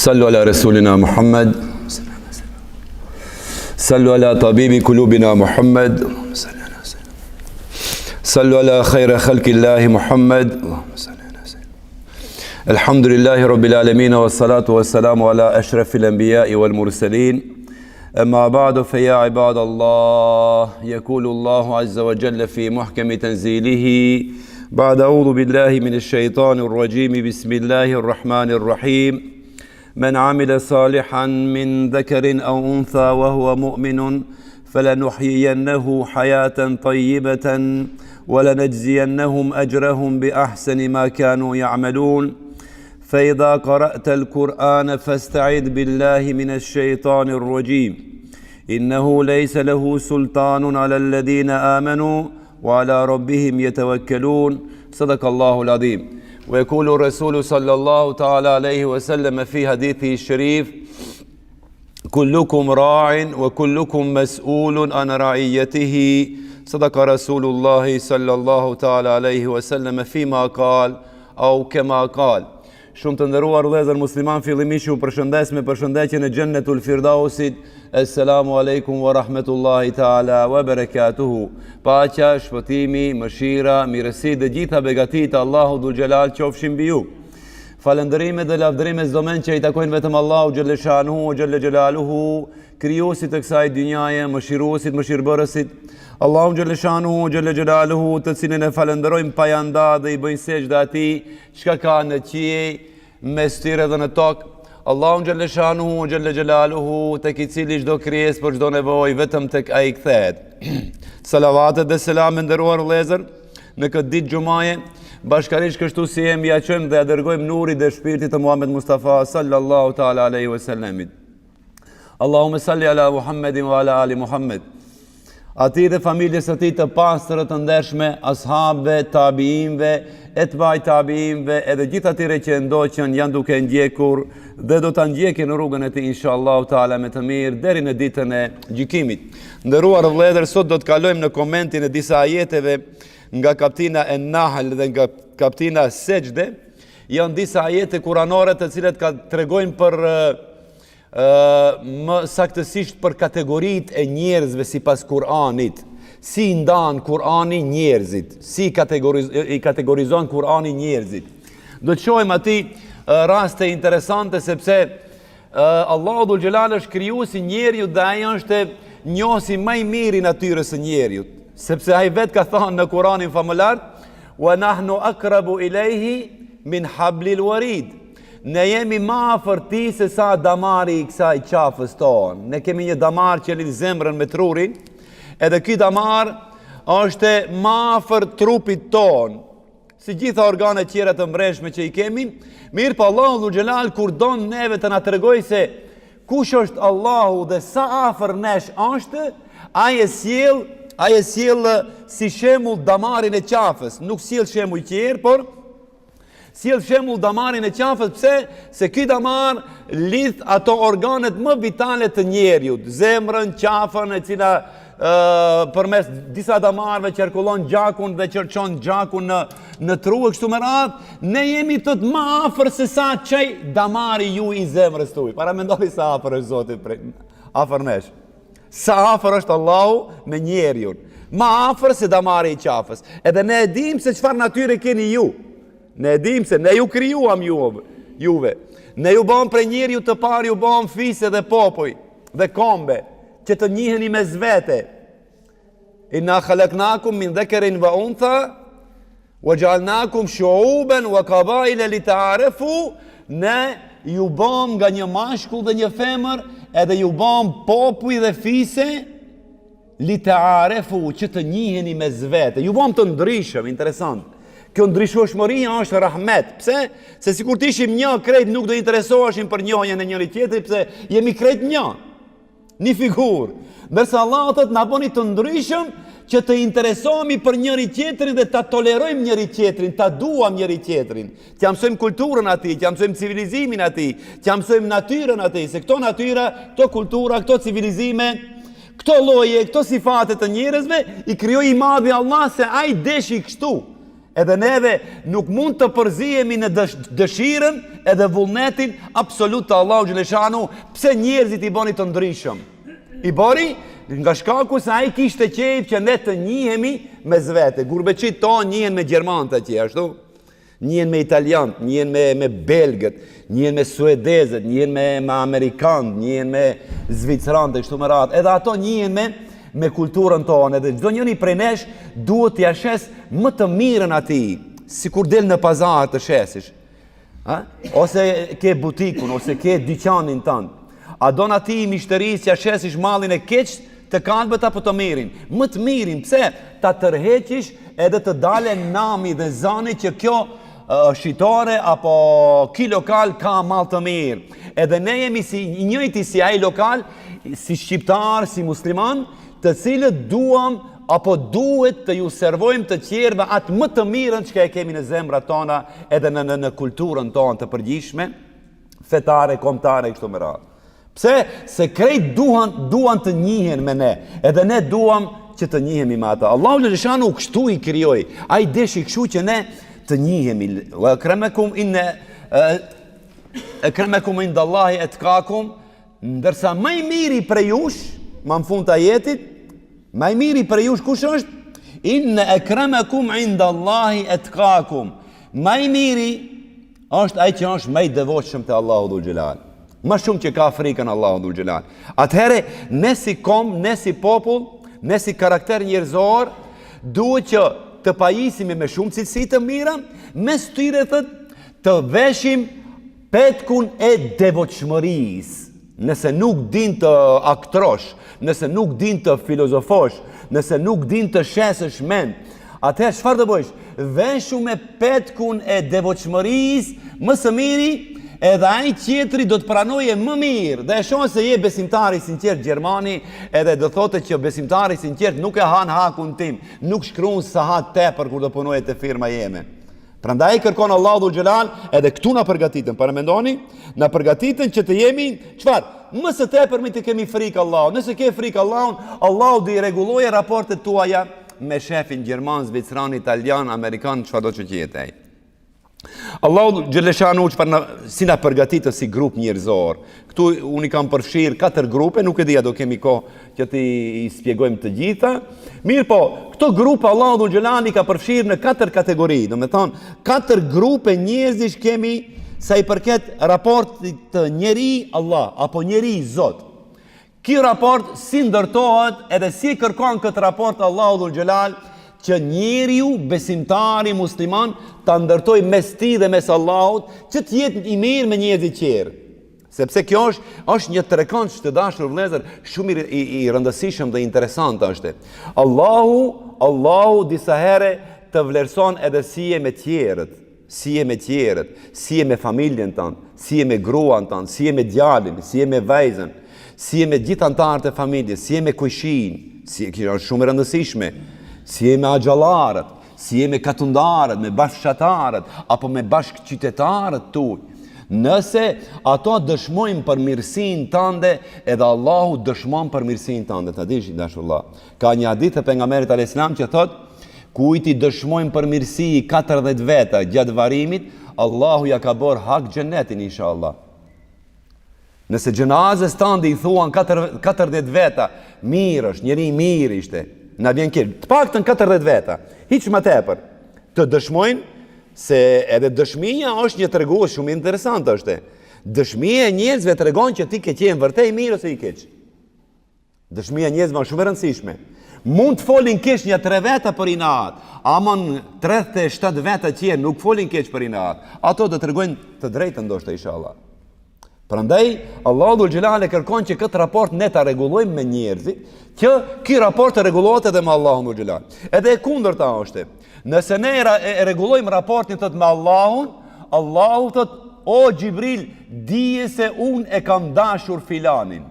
صلوا على رسولنا محمد صلوا على طبيب قلوبنا محمد صلوا على خير خلق الله محمد الحمد لله رب العالمين والصلاة والسلام على أشرف الأنبياء والمرسلين أما بعد فيا عباد الله يقول الله عز وجل في محكم تنزيله بعد أعوذ بالله من الشيطان الرجيم بسم الله الرحمن الرحيم من عمل صالحا من ذكر أو أنثى وهو مؤمن فلنحيينه حياة طيبة ولنجزينهم أجرهم بأحسن ما كانوا يعملون فإذا قرأت القرآن فاستعذ بالله من الشيطان الرجيم إنه ليس له سلطان على الذين آمنوا وعلى ربهم يتوكلون صدق الله العظيم ويقول الرسول صلى الله تعالى عليه وسلم في حديثه الشريف كلكم راع وكلكم مسؤول عن رعيته صدق رسول الله صلى الله تعالى عليه وسلم فيما قال أو كما قال. Shumë të nderuar vëllezër musliman, fillimisht ju përshëndes me përshëndetjen e Xhennetul Firdausit. Assalamu alaikum wa rahmetullahi taala wa barakatuhu. Paqja, shpëtimi, mëshira, mirësi dhe gjitha begatit Allahu dhul Xhelal qofshin mbi ju. Falëndërime dhe lavdërime çdo men që i takojnë vetëm Allahu xhelle shanuhu xhelle xhelaluhu, krijuesit të kësaj dynjaje, mëshiruesit, mëshirbërësit. Allahu xhelle shanuhu xhelle xhelaluhu, të cilin e falënderojmë pa janda dhe i bëjnë sejdë atij çka ka në qiej, mes tyre dhe në tokë. Allahu xhelle shanuhu xhelle xhelaluhu, tek i cili çdo krijesë për çdo nevojë vetëm tek ai kthehet. Salavatet dhe selam e nderuar vëllezër, në këtë ditë xumaje, bashkarisht kështu si jemi ja qojmë dhe ja dërgojmë nuri dhe shpirtit të Muhammed Mustafa sallallahu ta'ala alaihi wasallam. Allahumme salli ala Muhammedin wa ala ali Muhammed. Ati dhe familjes e tij të pastër të ndershme, ashabëve, tabiinëve, etbaj tabiinëve, edhe gjithë atyre që ndoqën janë duke ndjekur dhe do ta ndjekin në rrugën e tij inshallah taala me të mirë deri në ditën e gjykimit. Nderuar vëllezër, sot do të kalojmë në komentin e disa ajeteve nga kaptina e Nahl dhe nga kaptina e Sejdë. Janë disa ajete kuranore të cilat tregojnë për më saktësisht për kategoritë e njerëzve sipas Kur'anit. Si ndan Kur'ani njerëzit, si i kategorizon Kur'ani njerëzit. Do të shohim aty raste interesante sepse Allahu dhul Xhelal është krijuesi njeriu dhe ai është njohësi më i miri i natyrës së njeriu, sepse ai vetë ka thënë në Kur'anin famëlar wa nahnu aqrabu ilayhi min hablil warid. Ne jemi ma afër ti se sa damari i kësaj qafës tonë. Ne kemi një damar që lidh zemrën me trurin, edhe ky damar është ma afër trupit tonë, si gjitha organet tjera të mbreshme që i kemi. Mirë pa Allahu dhul Xhelal kur don neve të na tregoj se kush është Allahu dhe sa afër nesh është, ai e sjell si shembull damarin e qafës, nuk sjell shembull tjerë, por sjell shembull damarin e qafës. Pse? Se ky damar lidh ato organet më vitale të njeriu, zemrën, qafën, e cila përmes disa damarve qarkullon gjakun dhe qërçon gjakun në tru e kështu me radhë. Ne jemi të më afër se sa çaj damari ju i zemrës tuaj. Para mendoni sa afër është Zoti afër nesh. Sa afër është Allahu me njeriu. Më afër se damari i qafës. Edhe ne e dim se çfarë natyre keni ju. Ne dim se ne ju krijuam juve. Ne ju bëm për njeriu të parë, ju bëm fise dhe popoj dhe kombe që të njiheni mes vete. Inna khalaqnakum min dhakarin wa untha wa ja'alnakum shu'uban wa qabaila lita'arafu. Ne ju bëm nga një mashkull dhe një femër, edhe ju bëm popuj dhe fise lita'arafu, që të njiheni mes vete. Ju bëm të ndryshëm, interesant. Kjo ndryshueshmëria është rahmet. Pse? Se sikur të ishim një krejt nuk do interesoheshim për njohjen e njëri tjetrit, pse jemi krejt një figurë. Ndërsa Allah thotë na bëni të ndryshëm që të interesohemi për njëri tjetrin dhe ta tolerojmë njëri tjetrin, ta duam njëri tjetrin. T'ja mësojmë kulturën atij, t'ja mësojmë civilizimin atij, t'ja mësojmë natyrën atij, se këto natyra, këto kultura, këto civilizime, këto lloje, këto sifate të njerëzve i krijoi i madhi Allah, se ai deshi kështu. Edhe neve nuk mund të përzihemi në dëshirën edhe vullnetin absolut të Allahu xhaleshanu. Pse njerëzit i bani të ndryshëm? I bari nga shkaku se ai kishte qejf që ne të njihemi me zvete. Gurbeqit tonë njihen me gjermanët atje, ashtu? Njihen me italianët, njihen me belgët, njihen me suedezët, njihen me amerikanët, njihen me zvicranët e kështu me radhë. Edhe ato njihen me kulturën tonë, edhe çdo njëri prej nesh duhet t'ia shes më të mirën atij, sikur del në pazar të shesish. Ose ke butikun, ose ke dyqanin tënd. A don ati i mishterisë që shesish mallin e keq të kalbët apo të mirin? Më të mirin, pse? Ta tërheqish edhe të dale nami dhe zani që kjo shitore apo ki lokal ka mall të mirë. Edhe ne jemi si njëjti si ai lokal, si shqiptar, si musliman, të cilët duam apo duhet të ju servojmë të tjerëve atë më të mirën që e kemi në zemrat tona edhe në kulturën tonë të përgjithshme, fetare, kombëtare kështu me radhë. Pse? Se krejt duan të njihen me ne, edhe ne duam që të njihemi me ata. Allahu xhaleshanu kështu i krijoi. Ai deshi kështu që ne të njihemi. Wa akramakum indallahi atqakum, ndërsa më i miri prej jush, më në fund të ajetit, më i miri prej jush kush është? Inna akramakum indallahi atqakum. Më i miri është ai që është më i devotshëm te Allahu dhul xhelal. Më shumë që ka frikën Allahu dhul xhelal. Atëherë, ne si kom, ne si popull, ne si karakter njerëzor, duhet që të pajisimi me shumë cilësi të mira, mes tyre të veshim petkun e devotshmërisë. Nëse nuk din të aktrosh, nëse nuk din të filozofosh, nëse nuk din të shesësh mend, atëherë çfarë do bësh? Veshu me petkun e devotshmërisë, më së miri, edhe ai tjetri do të pranoje më mirë. Dhe e shohën se je besimtari sinqert gjermani, edhe do thotë që besimtari sinqert nuk e han hakun tim, nuk shkruan sahat tepër kur do punoje te firma jeme. Prandaj kërkon Allahu dhul xhelal, edhe këtu na përgatitën, para mendoni, na përgatitën që të jemi çfarë? Më së tepërmi të kemi frikë Allahut. Nëse ke frikë Allahun, Allahu do i rregullojë raportet tuaja me shefin gjerman, zvicran, italian, amerikan, çfarëdo që jetë ai. Allahu xhaleshanu si na përgatitën si grup njerëzor. Këtu unë i kam përfshirë 4 grupe, nuk e di a do kemi kohë që ti i spjegojmë të gjitha. Mirë po, këto grupe Allahu xhaleshanu i ka përfshirë në 4 kategori. Do me thonë, 4 grupe njerëzish kemi sa i përket raportit të njeri Allah apo njeri Zot. Ky raport si ndërtohet edhe si kërkon këtë raport Allahu xhaleshanu që njeriu besimtari musliman ta ndërtoj mes tij dhe mes Allahut, që të jetë i mirë me njerëzit tjerë. Sepse kjo është një trekëndsh të dashur vëllezër, shumë i rëndësishëm dhe interesant është. Allahu disa herë të vlerëson edhe si je me tjerët, si je me familjen tënd, si je me gruan tënd, si je me djalin, si je me vajzën, si je me gjithë anëtarët e familjes, si je me kujshin, kjo është shumë e rëndësishme. Si je me axhallarët, si je me katundarët, me bashkëshatarët, apo me bashkëqytetarët tuaj. Nëse ato dëshmojnë për mirësinë tënde, edhe Allahu dëshmon për mirësinë tënde. Ta dish, dashullah. Ka një hadith e pejgamberit alayhis salam që thotë, kujt i dëshmojnë për mirësi 40 veta gjatë varimit, Allahu ja ka bërë hak xhenetin inshallah. Nëse xhenazës tënde i thuan 40 veta, mirë është, njeri mirë ishte. Na vjen keq, të paktën 40 veta, hiç më tepër, të dëshmojnë se edhe dëshmia është një tregues shumë interesant është. Dëshmia e njerëzve tregon që ti ke qenë vërtet i mirë ose i keq. Dëshmia e njerëzve është shumë e rëndësishme. Mund të folin keq një 3 veta për inat, amon 37 veta tjerë nuk folin keq për inat. Ato do tregojnë të drejtën ndoshta inshallah. Prandaj Allahu dhul xhelal kërkon që këtë raport ne ta rregullojmë me njerëzit, që ky raport të rregullohet edhe me Allahun dhul xhelal. Edhe e kundërta është. Nëse ne e rregullojmë raportin tot me Allahun, Allahu thot: "O Xhibril, dije se unë e kam dashur filanin."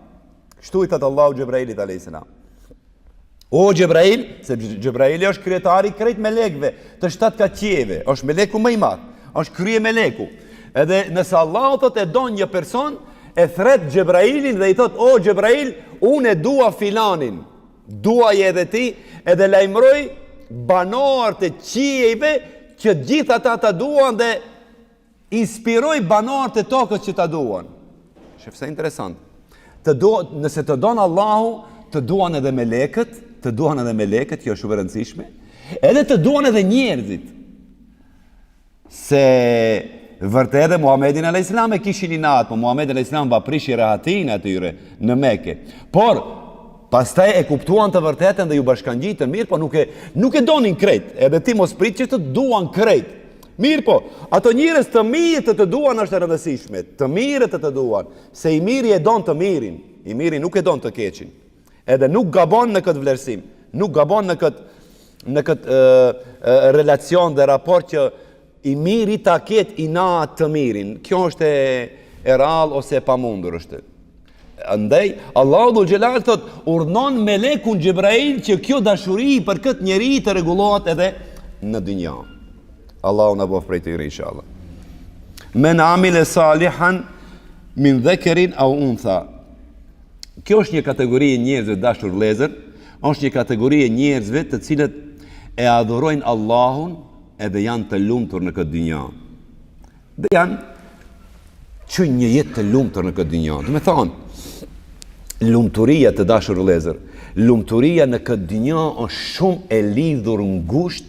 Kështu i thot Allahu Xhibrailit alayhis salam. O Xhibrail, se Xhibraili është krijatari krejt melekëve, të 7 kaqjeve, është meleku më i madh, është krye meleku. Edhe nëse Allahu thot e don një person, e thret Xhebrailin dhe i thot: "O Xhebrail, unë e dua filanin." Duaje edhe ti, edhe lajmëroj banorët e qiejve që gjithë ata ta duan dhe inspiroj banorët e tokës që ta duan. Shefse interesant. Nëse të donë Allahu, të duan edhe melekët, kjo është shumë e rëndësishme, edhe të duan edhe njerëzit. Se vërtet edhe Muhamedit a.s. e kishin inat, po Muhamedi a.s. va prishi rahatin atyre në Mekë. Por pastaj e kuptuan të vërtetën dhe ju bashkangjitën mirë, po nuk e donin krejt, edhe ti mos prit që të duan krejt. Mirë po, ato njerëz të mirë të duan është e rëndësishme, të mirë të duan, se i miri e don të mirin, i miri nuk e don të keqin. Edhe nuk gabon në këtë vlerësim, nuk gabon në këtë relacion dhe raport që i miri ta ketë inat të mirin. Kjo është e rrallë ose e pamundur është. Andaj, Allahu Dhul Gjelal thot, urdhnon melekun Gjibrail që kjo dashuri për këtë njeri të rregullohet edhe në dynja. Allahu na bëf prej tyre inshallah. Men amile salihan min dhakarin aw untha. Kjo është një kategori e njerëzve dashur vëllezër, është një kategori e njerëzve të cilët e adhurojnë Allahun edhe janë të lumtur në këtë dynja. Dhe janë që një jetë të lumtur në këtë dynja. Do të thonë, lumturia të dashur vëllezër, lumturia në këtë dynja është shumë e lidhur ngushtë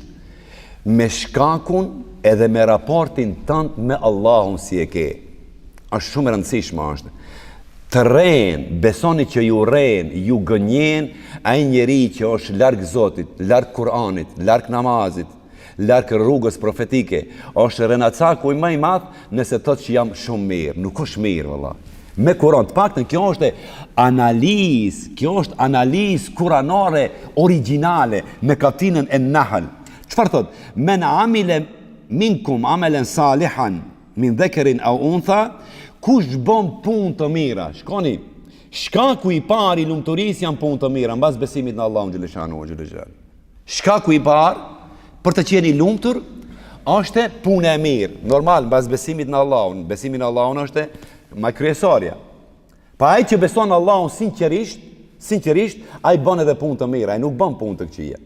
me shkakun edhe me raportin tënd me Allahun si e ke. Është shumë e rëndësishme është. Të rejnë, besoni që ju rejnë, ju gënjen, ai njeri që është larg Zotit, larg Kur'anit, larg namazit, larg rrugës profetike, është renacaku i më i madh nëse thotë që jam shumë mirë. Nuk është mirë valla. Me Kur'an, të paktën kjo është analizë kuranore origjinale me kapitullin e Nahl. Çfarë thot? Men amile minkum amelen salihan min dhakarin aw untha, kush bën punë të mira. Shkoni, shkaku i parë i lumturisë janë punë të mira, mbas besimit në Allahun xhaleshanu. Shkaku i parë për të qenë i lumtur është puna e mirë. Normal, mbas besimit në Allahun, besimi në Allahun është më kryesorja. Pa ai që beson në Allahun sinqerisht, ai bën edhe punë të mira, ai nuk bën punë të këqija.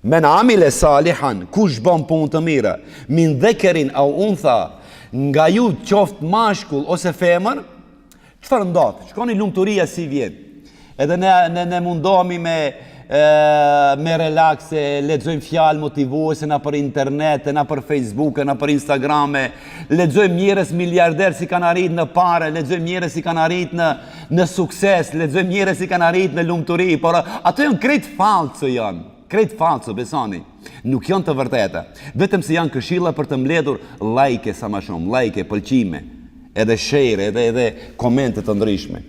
Men amile salihan, kush bën punë të mira, min dhakarin aw untha, nga ju qoftë mashkull ose femër, çfarë ndodh? Shkoni lumturia si vjen. Edhe ne mundohemi me relakse, lexojmë fjalë motivuese na për internet, na për Facebook, na për Instagram, lexojmë njerëz miliarder si kanë arritur në parë, lexojmë njerëz si kanë arritur në sukses, lexojmë njerëz si kanë arritur në lumturi, por ato janë krejt fallco janë. Krejt falso, besoni, nuk janë të vërteta, vetëm se janë këshilla për të mbledhur like sa më shumë, like, pëlqime, edhe share, edhe komente të ndryshme.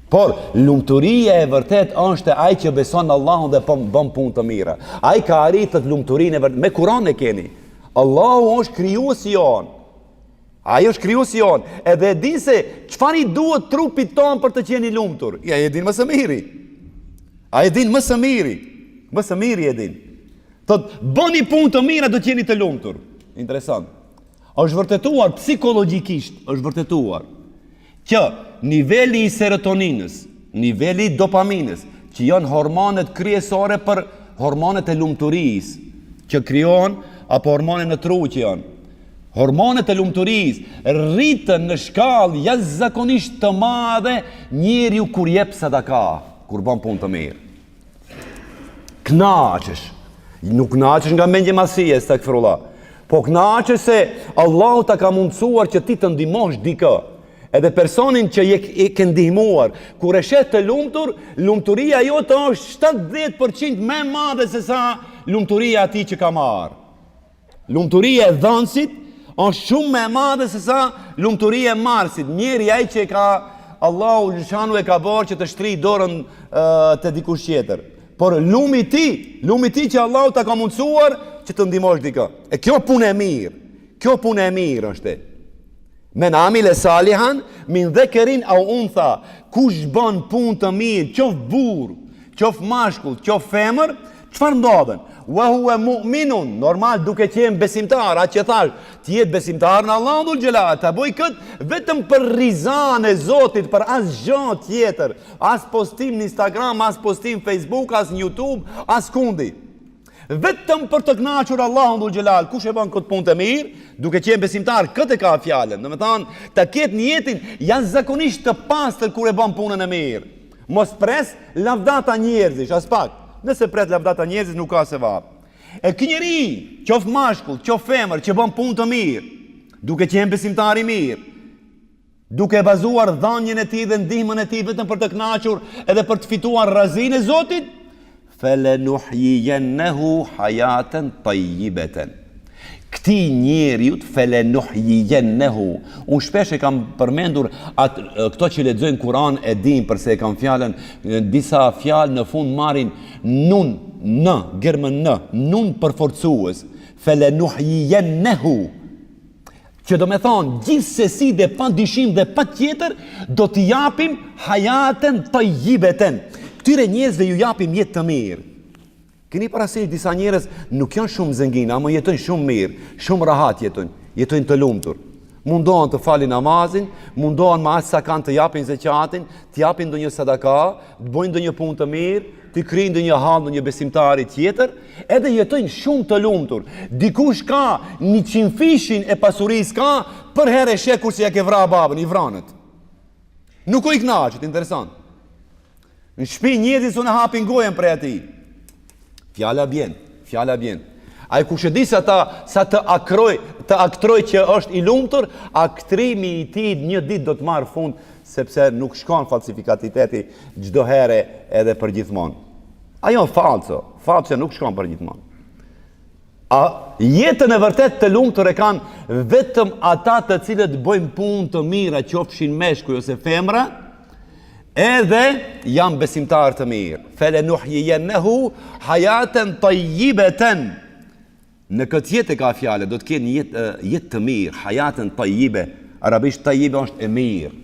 Por lumturia e vërtet është ai që beson në Allahun dhe bën punë të mira. Ai ka arritur lumturinë e vërtet. Me Kur'an e keni. Allahu është krijuesi jon. Ai është krijuesi jon. Edhe e din se çfarë i duhet trupit ton për të qenë i lumtur. Ja e din më së miri. Ai e din më së miri. Më së miri e din. Thot, bëni punë të mira do të jeni të lumtur. Interesant. Është vërtetuar psikologjikisht, është vërtetuar që niveli i serotoninës, niveli i dopaminës, që janë hormonet kryesore për hormonet e lumturisë, që krijohen apo hormonet në tru që janë. Hormonet e lumturisë rritën në shkallë jashtëzakonisht të madhe njeriu kur jep sadaka, kur bën punë të mirë. Knaqesh. Nuk knaqesh nga mendje masie, stakfirullah. Po knaqesh se Allahu ta ka mundësuar që ti të ndihmosh dikë. Edhe personin që je ke ndihmuar, kur e shet të lumtur, lumturia jote është 70% më e madhe se sa lumturia e atij që ka marr. Lumturia e dhënësit është shumë më e madhe se sa lumturia e marrësit. Njeri ai që ka Allahu xhanu e ka bërë që të shtrij dorën te dikush tjetër. Por lumi ti që Allahu ta ka mundësuar që të ndihmosh dikë. E kjo punë e mirë. Kjo punë e mirë është. Men amile salihan min dhakarin aw untha, kush bën punë të mirë, qof burr, qof mashkull, qof femër, çfarë ndodhen? Wa huwa mu'minun, normal duke qenë besimtar, atë që thash, të jetë besimtar në Allahun Dhul Gjelal, ta bëj kët vetëm për rizan e Zotit, për asgjë tjetër, as postim në Instagram, as postim në Facebook, as në YouTube, as kundi. Vetëm për të kënaqur Allahun dhul xhelal. Kush e bën këtë punë të mirë, duke qenë besimtar, këtë ka fjalën. Domethënë, ta ketë në jetën janë zakonisht të pastër kur e bën punën e mirë. Mos pres lavdata njerëzish, as pak. Nëse pret lavdata njerëzish nuk ka sevap. E ky njeri, qof mashkull, qof femër, që bën punë të mirë, duke qenë besimtar i mirë, duke bazuar dhënien e tij dhe ndihmën e tij vetëm për të kënaqur edhe për të fituar razinë e Zotit, felenuhyijennehu hayaten tayyibatan. Këti njeriut felenuhyijennehu. Unë shpesh e kam përmendur këto që lexojnë Kur'an e din përse e kam fjalën, disa fjalë në fund marrin nun, në, gërmën në, nun përforcues. Felenuhyijennehu. Që do me thonë, gjithsesi dhe pa dyshim dhe pa tjetër, do t'i japim hayaten tayyibatan. Këtyre njerëzve ju japim jetë të mirë. Keni parasysh disa njerëz nuk janë shumë zëngin, ama jetojnë shumë mirë, shumë rahat jetojnë të lumtur. Mundohen të falin namazin, mundohen me aq sa kanë të japin zekatin, të japin ndonjë sadaka, të bëjnë ndonjë punë të mirë, të kryejnë ndonjë hall ndonjë besimtari tjetër, edhe jetojnë shumë të lumtur. Dikush ka 100 fishin e pasurisë ka, për herë e sheh kur si ja ke vrarë babën, i vranët. Nuk u i kënaqet, interesant. Në shtëpi njerëzit sonë hapin gojen për atij. Fjala bjen. Ai kush e di sa të aktroj që është i lumtur, aktrimi i tij një ditë do të marr fund, sepse nuk shkon falsifikatiteti çdo herë edhe për gjithmonë. Ajo falso nuk shkon për gjithmonë. Jetën e vërtet të lumtur e kanë vetëm ata të cilët bëjnë punë të mira, qofshin meshkuj ose femra, edhe janë besimtar të mirë. Felenuhyijennehu hayaten tayyibatan. Në këtë jetë ka fjalë, do të kenë jetë të mirë, hayaten tayyibe. Arabisht tayyibe është e mirë.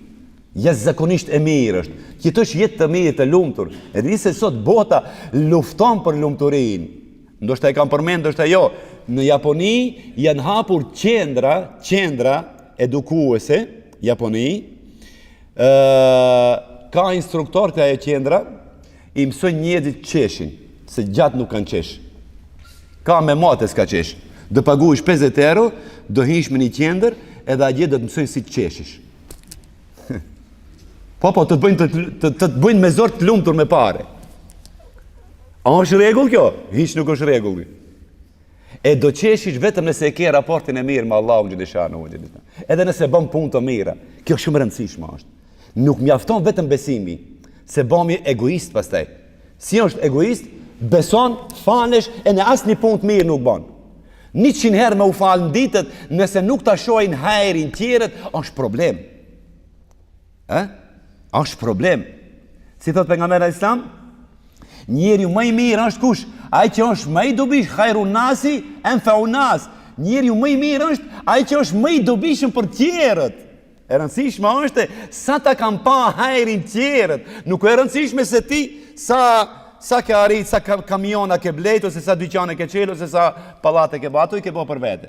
Jashtëzakonisht e mirë është. Jetosh jetë të mirë, të lumtur. Edhe se sot bota lufton për lumturinë. Ndoshta e kam përmend, ndoshta jo. Në Japoni janë hapur qendra edukuese, Japoni. Ka instruktor të ajo qendra, i mësojnë njerëzit qeshin, se gjatë nuk kanë qesh. Ka me mates ka qesh. Do paguash 50 euro, do hish me një qendër, edhe atje do të mësojnë si të qeshish. Po, të të bëjnë me zor të lumtur me pare. A është rregull kjo? Hiç nuk është rregull. E do qeshish vetëm nëse e ke raportin e mirë me Allahun xhaleshanu. Edhe nëse bën punë të mira. Kjo shumë e rëndësishme është. Nuk mjafton vetëm besimi, se bëmi egoist pastaj. Si është egoist, beson, falesh, e në asnjë punë të mirë nuk bën. 100 herë me u falë në ditët, nëse nuk ta shohin hajrin tjerët, është problem. Është problem. Si thot pejgamberi Islam, njeriu më i mirë është kush? Ai që është më i dobish, khairun nasi anfa'un nas. Njeriu më i mirë është ai që është më i dobishëm për tjerët. E rëndësishme është sa ta kam pa hajrin tjerët. Nuk e rëndësishme se ti sa ke arrit, sa kamiona ke blejt, ose sa dyqane ke qelë, ose sa pallate ke batu, i ke po për vete.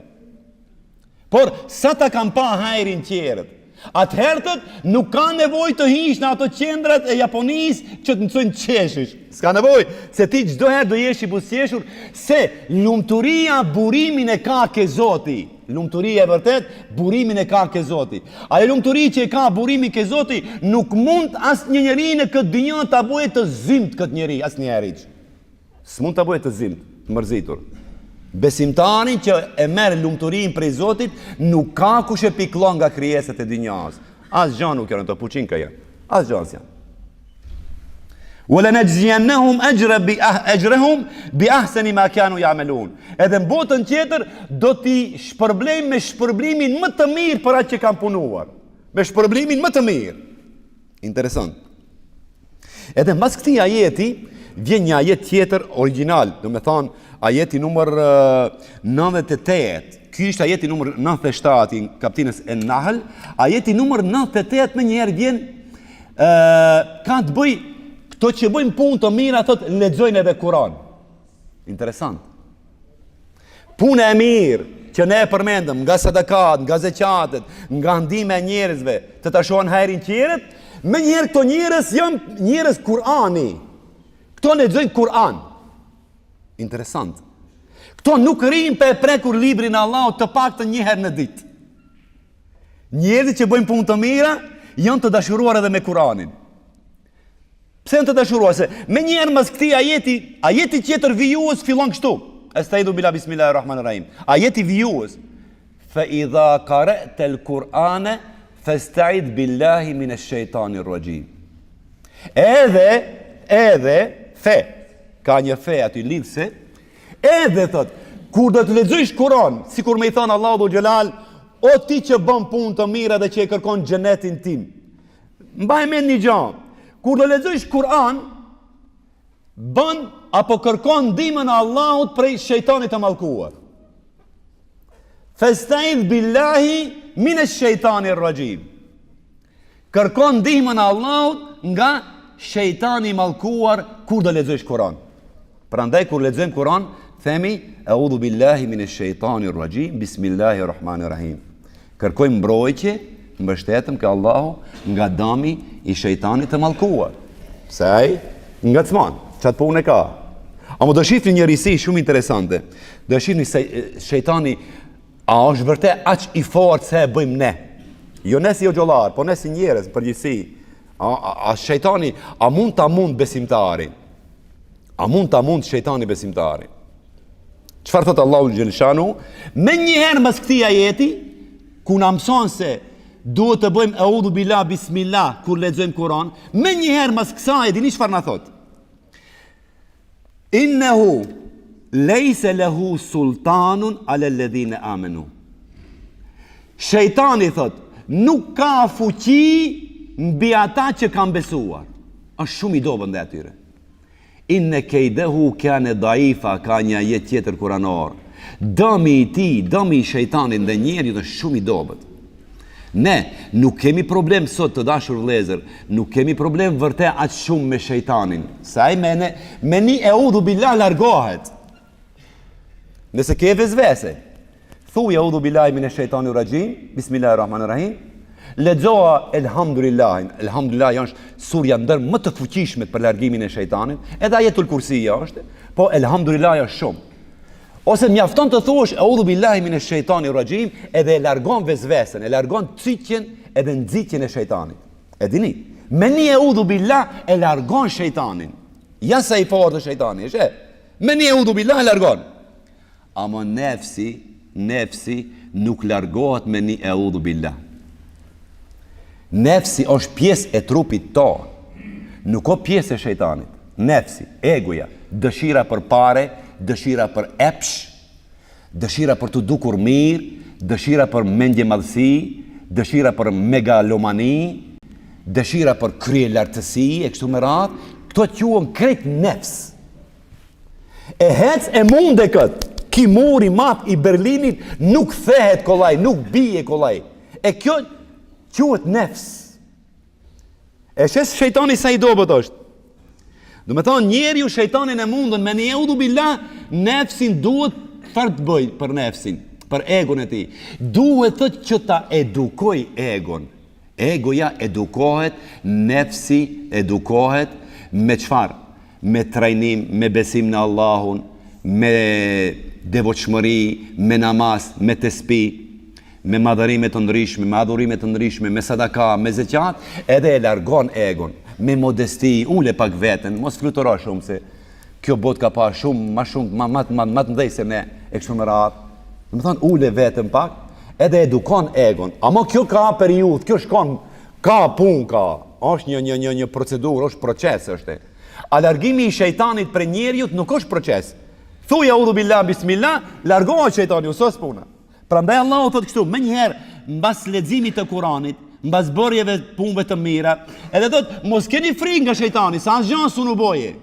Por sa ta kam pa hajrin tjerët. Atëherët nuk ka nevojë të hish në ato qendrat e Japonisë që të mësojnë qeshish. S'ka nevojë, se ti çdo herë do jesh i buzëqeshur, se lumturia burimin e ka ke Zoti. Lumturia e vërtet burimin e ka ke Zoti. Ajo lumturi që e ka burimi ke Zoti nuk mund asnjë njeri në këtë dynjë ta bëjë të zymt këtë njeri, asnjëherë. S'mund ta bëjë të zymt, të mërzitur. Besimtarin që e merr lumturinë prej Zotit nuk ka kush e pikllon nga krijesat e dynjas. Asgjë nuk janë ato puçin ka janë. Asgjë janë. وَلَنَجْزِيَنَّهُمْ أَجْرَهُمْ بِأَحْسَنِ مَا كَانُوا يَعْمَلُونَ. Edhe në botën tjetër do t'i shpërblejmë me shpërblimin më të mirë për atë që kanë punuar. Me shpërblimin më të mirë. Interesant. Edhe mbas këtij ajeti vjen një ajet tjetër original, do me thonë ajeti numër 98. Ky është ajeti numër 97 i kapitullës An-Nahl. Ajeti numër 98 më njëherë vjen ka të bëj këto që bëjmë punë të mira, thot lexojnë edhe Kur'an. Interesant. Punë e mirë që ne e përmendëm nga sadakat, nga zeqatet, nga ndihma e njerëzve, të ta shohin hajrin tjerët, më njëherë këto njerëz janë njerëz Kur'ani. Këto lexojnë Kur'an. Interesant. Këto nuk rrinë për e prekur librin Allahut të paktën një herë në ditë. Njerëzit që bëjnë punë të mira janë të dashuruar edhe me Kur'anin. Pse janë të dashuruar? Se me njerë mas këti ajeti tjetër vijuës fillon kështu. Estaidu bila bismillahirrahmanirrahim. Ajeti vijuës. Fa idha qara'ta al-Qur'ana fasta'id billahi minash shaitanir rajim. Edhe fe, ka një fe aty lidhse, edhe thot, kur do të lexojsh Kur'an, sikur me i thon Allahu xhelal, o ti që bën punë të mira dhe që e kërkon xhenetin tim. Mbaj mend një gjë. Kur do lexojsh Kur'an, bën apo kërkon ndihmën e Allahut prej shejtanit të mallkuar. Fasta'idh billahi minash shaitanir rajim. Kërkon ndihmën e Allahut nga shejtani i mallkuar kur do lexojsh Kur'an. Prandaj kur lexojmë Kur'an, themi a'udhu billahi minash shaitanir rajim, bismillahirrahmanirrahim. Kërkojmë mbrojtje, mbështetëm ke Allahu nga dëmi i shejtanit të mallkuar. Se ai ngacmon, çat punë ka. A më do shihni një risi shumë interesante. Do shihni se shejtani a është vërtet aq i fortë se e bëjmë ne. Jo ne si xhollar, po ne si njerëz përgjithësi. A shejtani a mund besimtari? A mund shejtani besimtari? Çfarë thot Allahu xhelshanu? Me njëherë mas këtij ajeti, ku na mëson se duhet të bëjmë eudhu billah bismillah kur lexojmë Kur'an, me njëherë mas kësaj dini çfarë na thot? Innehu lejse lehu sultanun ala alladhina amanu. Shejtani thot, nuk ka fuqi mbi ata që kanë besuar. Është shumë i dobët ndaj atyre. Inne kejdehu kane daifa, ka një ajet tjetër kuranor. Dëmi i ti, dëmi i shejtanit dhe njerit është shumë i dobët. Ne nuk kemi problem sot të dashur vëllezër, nuk kemi problem vërtet aq shumë me shejtanin. Sa ai me ni eudhu billah largohet. Nëse ke vezvese, thuaj eudhu billahi minash shaitanir rajim, bismillahirrahmanirrahim. Lexoa elhamdulillah është surja ndër më të fuqishme për largimin e shejtanit, edhe ajetul kursia është, po elhamdulillah është shumë. Ose mjafton të thuash eudhu billahi minash shaitanir rajim, edhe e largon vezvesen, e largon citjen edhe nxitjen e shejtanit. E dini, me një eudhu billah e largon shejtanin. Ja sa i fortë shejtani, është. Me një eudhu billah e largon. Ama nefsi nuk largohet me një eudhu billah. Nefsi është pjesë e trupit tonë, nuk o pjesë e shejtanit. Nefsi, egoja, dëshira për pare, dëshira për epsh, dëshira për të dukur mirë, dëshira për mendje madhësi, dëshira për megalomani, dëshira për krye lartësi, e kështu me radhë, këto quhen krejt nefs. E hec e munde këtë, ki muri mat i Berlinit nuk thehet kollaj, nuk bije kollaj. E kjo quhet nefs. E shes shejtani sa i dobët është. Do me thonë njeriu shejtanin e mundën me një eudhu billah, nefsin duhet farë të bëj për nefsin, për egon e ti. Duhet thët që ta edukoj egon. Egoja edukohet, nefsi edukohet me çfarë? Me trajnim, me besim në Allahun, me devotshmëri, me namaz, me tesbih, me madhërime të ndryshme, me adhurime të ndryshme, me sadaka, me zeqat, edhe e largon egon. Me modesti, ule pak veten, mos fluturo shumë se kjo bot ka pa shumë, ma të mdhej se ne e kështu me radhë. Do të thonë ule veten pak, edhe edukon egon. Ama kjo ka periudhë, kjo shkon, ka pun ka, është një procedurë, është proces është. Alargimi i shejtanit për njeriut nuk është proces. Thuaj audhu billah bismillah, largohet shejtani, sos puna. Prandaj Allahu thotë kështu, më njëherë mbas leximit të Kuranit, mbas bërjeve punëve të mira, edhe thotë mos keni frikë nga shejtani, sa asgjë s'u boje.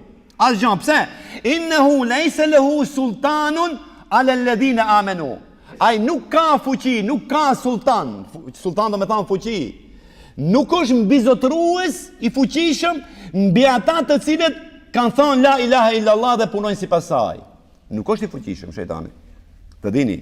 Asgjë, pse? Innehu laysa lahu sultanun ala alladhina amanu. Ai nuk ka fuqi, nuk ka sultan. Sultan do me thonë fuqi. Nuk është mbizotrues i fuqishëm mbi ata të cilët kanë thonë la ilaha illallah dhe punojnë sipas saj. Nuk është i fuqishëm shejtani. Të dini.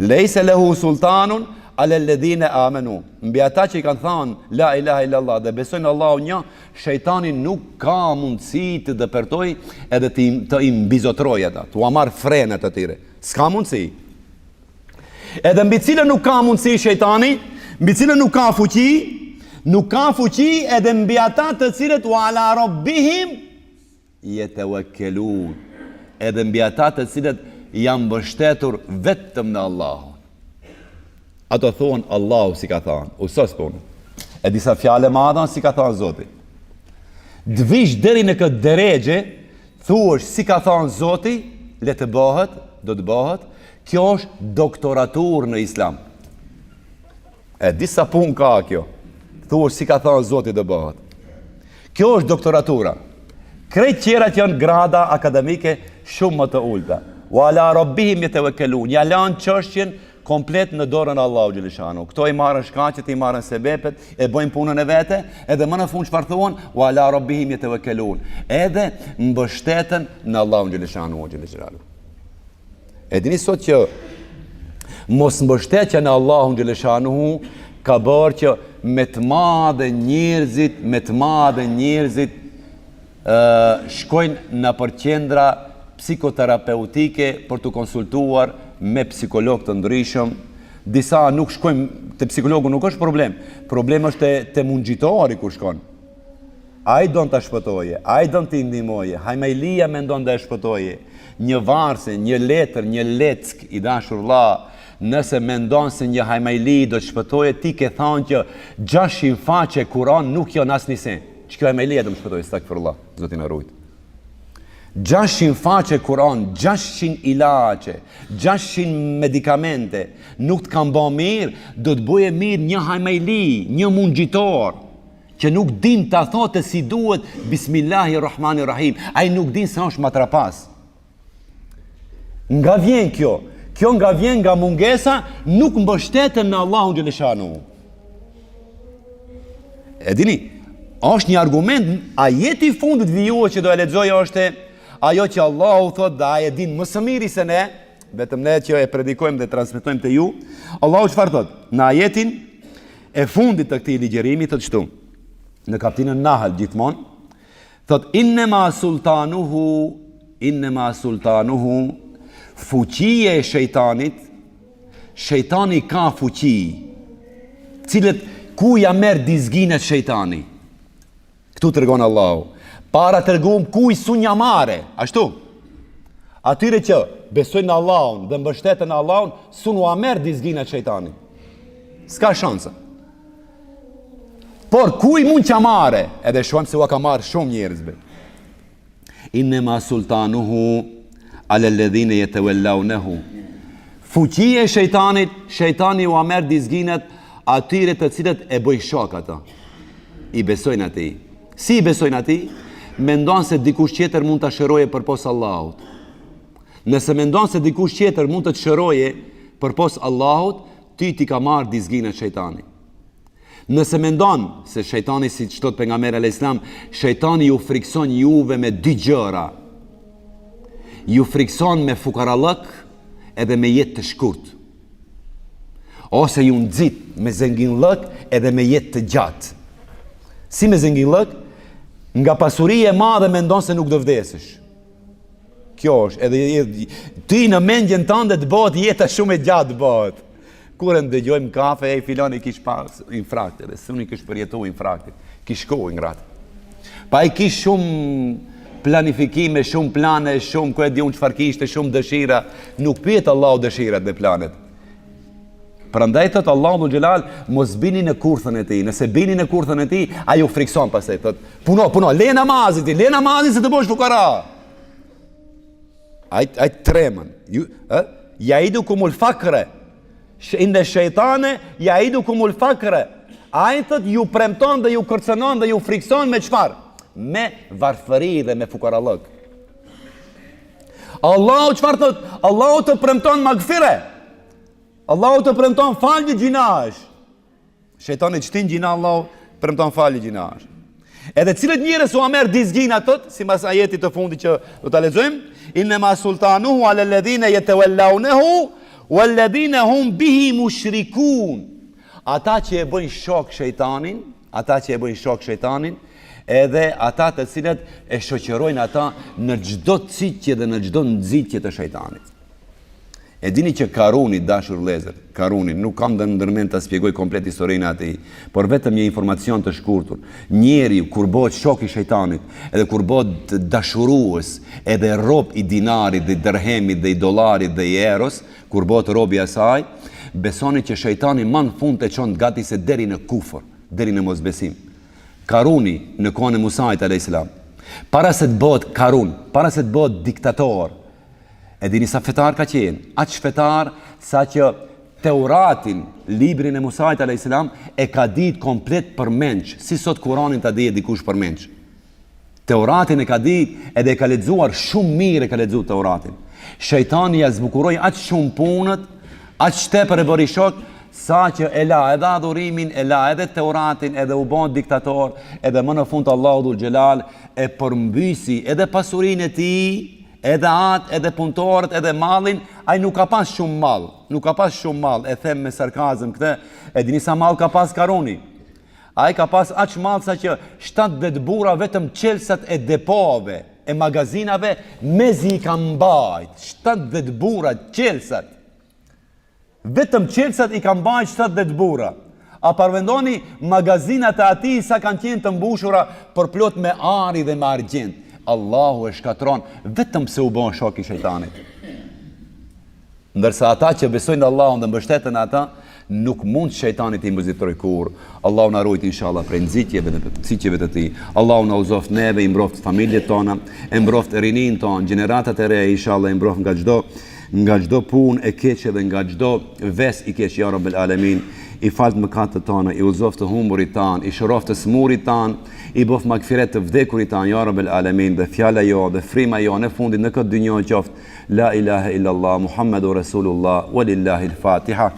Lejse lehu sultanun alelledhine amenu. Mbi ata që i kanë thënë la ilaha illallah dhe besojnë Allahu një, shejtani nuk ka mundësi të dëpërtoj edhe të i mbizotroj ata, të marr frenet e tyre. S'ka mundësi. Edhe mbi cilën nuk ka mundësi shejtani, mbi cilën nuk ka fuqi edhe mbi ata të cilët wa ala rabbihim yatawakkalun. Edhe mbi ata të cilët janë mbështetur vetëm në Allahun. Ato thonë Allahu si ka thënë, sos punë. E disa fjale madha si ka thënë Zoti. Dvish deri në këtë deregje, thuash si ka thënë Zoti, le të bëhet, do të bëhet. Kjo është doktoratur në Islam. E disa punë ka kjo. Thuash si ka thënë Zoti do bëhet. Kjo është doktoratura. Krejt qerat janë grada akademike shumë më të ulta. Wa ala rabbihim yatawakkalun. Ja lanë çështjen komplet në dorën e Allahu xhaleshanu. Kto i marrën shkaqet, i marrën sebepet, e bëjnë punën e vete, edhe më në fund çfarë thuan? Wa ala rabbihim yatawakkalun. Edhe mbështeten në Allahu xhaleshanu xhaleshanu. E dini sot që mos mbështetja në Allahu xhaleshanu ka bërë që me të madhe njerëzit shkojnë në përqendra psikoterapeutike për të konsultuar me psikolog të ndryshëm. Disa nuk shkojnë te psikologu, nuk është problem. Problemi është te mungjitori kur shkon. Ai don ta shpëtoje, ai don të ndihmoje. Hajmajlia mendon të shpëtoje. Një varse, një letër, një leck i dashur vëlla, nëse mendon se një hajmajli do të shpëtoje, ti ke thënë që 600 faqe Kur'an nuk janë asnjëse. Çka hajmajlia do të shpëtojë stakfirullah, Zoti na ruaj. 600 faqe Kur'an, 600 ilaçe, 600 medikamente nuk të kanë bërë mirë, do të bëje mirë një hajmajli, një mungjitor që nuk din ta thotë si duhet Bismillahirrahmanirrahim. Ai nuk din se është matrapas. Nga vjen kjo? Kjo nga vjen nga mungesa nuk mbështeten në Allahun xhaleshanu. E dini, është një argument, ajeti i fundit vijuar që do e lexoj është ajo që Allahu thot dhe ai e din më së miri se ne, vetëm ne që e predikojmë dhe transmetojmë te ju. Allahu çfarë thot? Në ajetin e fundit të këtij ligjërimi thot kështu. Në kapitullin Nahl gjithmonë thot innema sultanuhu fuqia e shejtanit. Shejtani ka fuqi, cilët ku ja merr dizginet shejtani. Këtu tregon Allahu. Para tregum kuj sunjamare, ashtu. Atyre që besojnë në Allahun dhe mbështeten në Allahun, sunu a merr dizginet shejtani. S'ka shanse. Por kuj mund që amare, edhe shohim se u ka marrë shumë njerëzve. Innema sultanuhu alelledhine yatawallawnahu. Fuqia e shejtanit, shejtani u merr dizginet atyre të cilët e bëjnë shok ata. I besojnë atij. Si i besojnë atij? Mendon se dikush tjetër mund ta shëroje përpos Allahut. Nëse mendon se dikush tjetër mund të shëroje përpos Allahut, ti ka marrë dizginet shejtanit. Nëse mendon se shejtani, si thot pejgamberi alayhis salam, shejtani ju frikson juve me dy gjëra. Ju frikson me fukarallëk edhe me jetë të shkurt. Ose ju nxit me zenginllëk edhe me jetë të gjatë. Si me zenginllëk? Nga pasuria e madhe mendon se nuk do vdesësh. Kjo është, edhe ti në mendjen tënde të bëhet jeta shumë e gjatë bëhet. Kur e dëgjojmë kafe, ai filoni kish pas infrakte, dhe suni kish përjetuar infrakte, kish shkoi ngrat. Pa ai kish shumë planifikime, shumë plane, shumë ku e di unë çfarë kishte, shumë dëshira, nuk pyet Allahu dëshirat dhe planet. Prandaj thot Allahu xhelal, mos bini në kurthën e tij. Nëse bini në kurthën e tij, ai ju frikson pastaj thot, puno, le namazit, se të bësh fukara. Ai tremën. Yaidukumul fakre. Inda shejtane yaidukumul fakre. Ai thot ju premton dhe ju kërcënon dhe ju frikson me çfarë? Me varfëri dhe me fukarallëk. Allahu çfarë thot? Allahu të premton magfire. Allahu të premton falje gjinash. Shejtani çtin gjina, Allahu premton falje gjinash. Edhe cilët njerëz u merr dizgjina tot, sipas ajetit të fundit që do ta lexojmë, inma sultanuhu ala alladhina yatawallawnahu walladhina hum bihi mushrikun. ata që e bëjnë shok shejtanin, edhe ata të cilët e shoqërojnë ata në çdo citje dhe në çdo nxitje të shejtanit. E dini që Karuni, dashur vëllezër, Karuni, nuk kam ndërmend ta shpjegoj komplet historinë e atij, por vetëm një informacion të shkurtur. Njeriu kur bëhet shok i shejtanit, edhe kur bëhet dashurues, edhe rob i dinarit, dhe i dirhemit, dhe i dollarit, dhe i eros, kur bëhet rob i asaj, besoni që shejtani më në fund e çon gati se deri në kufër, deri në mosbesim. Karuni në kohën e Musait alayhis salam, para se të bëhet Karun, para se të bëhet diktator, e dini sa fetar ka qenë? Aq fetar sa që Teuratin, librin e Musait alayhis salam, e ka ditë komplet përmenç, si sot Kur'anin ta dihet dikush përmenç. Teuratin e ka ditë edhe e ka lexuar shumë mirë, e ka lexuar Teuratin. Shejtani ja zbukuroi aq shumë punët, aq tepër e bëri shok, sa që e la edhe adhurimin, e la edhe Teuratin, edhe u bën diktator, edhe më në fund Allahu Dhul Xhelal e përmbysi edhe pasurinë e tij, edhe atë, edhe punëtorët, edhe mallin. Ai nuk ka pas shumë mall, e them me sarkazëm këtë, e dini sa mall ka pas Karuni? Ai ka pas aq mall sa që 70 burra vetëm qelsat e depove, e magazinave, mezi i ka mbajt. 70 burra qelsat. Vetëm qelsat i ka mbajt 70 burra. A parvendoni magazinat e atij sa kanë qenë të mbushura për plot me ari dhe me argjend. Allahu e shkatron vetëm se u bën shok i shejtanit. Ndërsa ata që besojnë Allahun dhe mbështeten ata, nuk mund shejtani t'i mbuzitroj kurrë. Allahu na ruajt inshallah prej nxitjeve të tij. Allahu na uzoft neve, i mbroft familjet tona, e mbroft rinin ton, gjeneratat e reja inshallah, i mbroft nga çdo punë e keqe dhe nga çdo ves i keq ya Rabbel Alamin. I falt mëkatet tona, i uzoft të humburit tan, i shëroft të smurit tan, i bof magfiret të vdekurit tan ya Rabbel Alamin, dhe fjala jo dhe frima jo në fundit në këtë dynjë qoftë la ilaha illallah Muhammedur Rasulullah walillahi al-Fatiha.